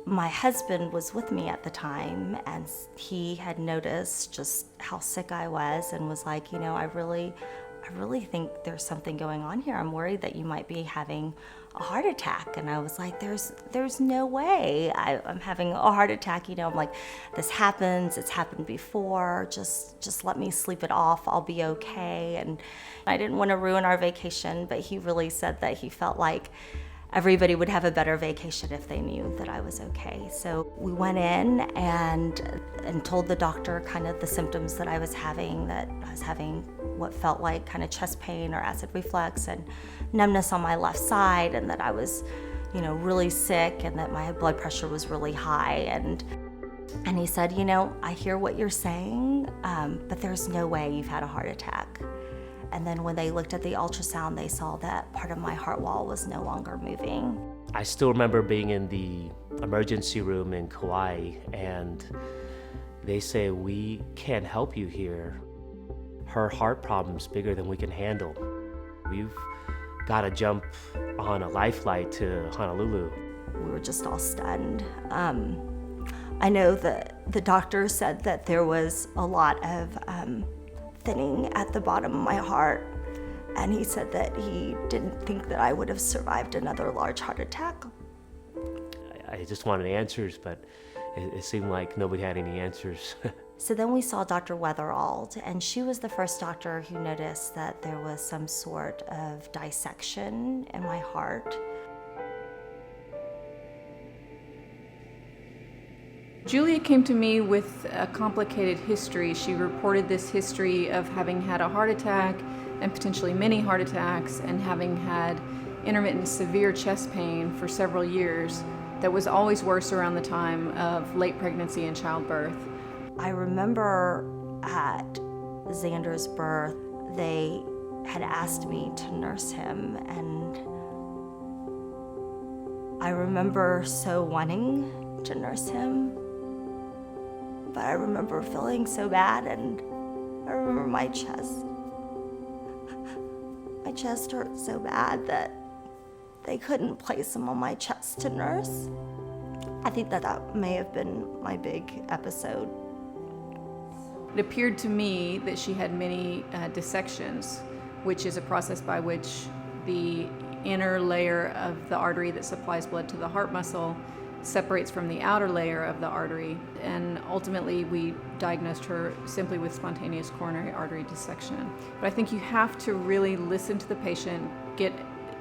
My husband was with me at the time, and he had noticed just how sick I was and was like, I really think there's something going on here. I'm worried that you might be having a heart attack. And I was like, there's no way I'm having a heart attack. I'm like, this happens, it's happened before, just let me sleep it off, I'll be okay. And I didn't want to ruin our vacation, but he really said that he felt like everybody would have a better vacation if they knew that I was okay. So we went in and told the doctor kind of the symptoms that I was having, that I was having what felt like kind of chest pain or acid reflux and numbness on my left side, and that I was, really sick, and that my blood pressure was really high. And he said, I hear what you're saying, but there's no way you've had a heart attack. And then when they looked at the ultrasound, they saw that part of my heart wall was no longer moving. I still remember being in the emergency room in Kauai, and they say, we can't help you here. Her heart problem's bigger than we can handle. We've got to jump on a life flight to Honolulu. We were just all stunned. I know that the doctor said that there was a lot of thinning at the bottom of my heart, and he said that he didn't think that I would have survived another large heart attack. I just wanted answers, but it seemed like nobody had any answers. So then we saw Dr. Weatherald, and she was the first doctor who noticed that there was some sort of dissection in my heart. Julia came to me with a complicated history. She reported this history of having had a heart attack and potentially many heart attacks, and having had intermittent severe chest pain for several years that was always worse around the time of late pregnancy and childbirth. I remember at Xander's birth, they had asked me to nurse him, and I remember so wanting to nurse him, but I remember feeling so bad, and I remember my chest hurt so bad that they couldn't place him on my chest to nurse. I think that may have been my big episode. It appeared to me that she had many dissections, which is a process by which the inner layer of the artery that supplies blood to the heart muscle separates from the outer layer of the artery, and ultimately we diagnosed her simply with spontaneous coronary artery dissection. But I think you have to really listen to the patient, get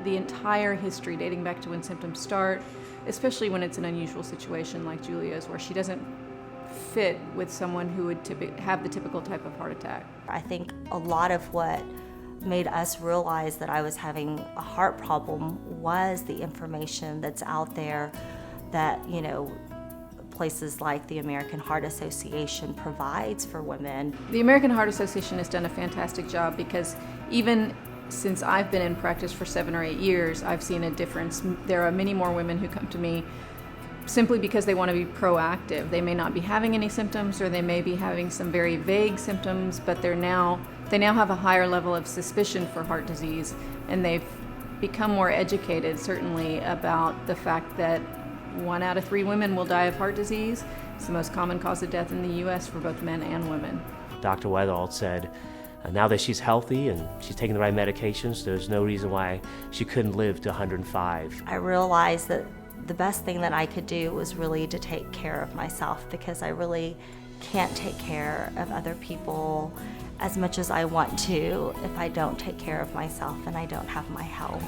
the entire history dating back to when symptoms start, especially when it's an unusual situation like Julia's, where she doesn't fit with someone who would have the typical type of heart attack. I think a lot of what made us realize that I was having a heart problem was the information that's out there that, places like the American Heart Association provides for women. The American Heart Association has done a fantastic job, because even since I've been in practice for 7 or 8 years, I've seen a difference. There are many more women who come to me simply because they want to be proactive. They may not be having any symptoms, or they may be having some very vague symptoms, but they now have a higher level of suspicion for heart disease, and they've become more educated, certainly, about the fact that 1 out of 3 women will die of heart disease. It's the most common cause of death in the U.S. for both men and women. Dr. Weatherald said, now that she's healthy and she's taking the right medications, there's no reason why she couldn't live to 105. I realized that the best thing that I could do was really to take care of myself, because I really can't take care of other people as much as I want to if I don't take care of myself and I don't have my health.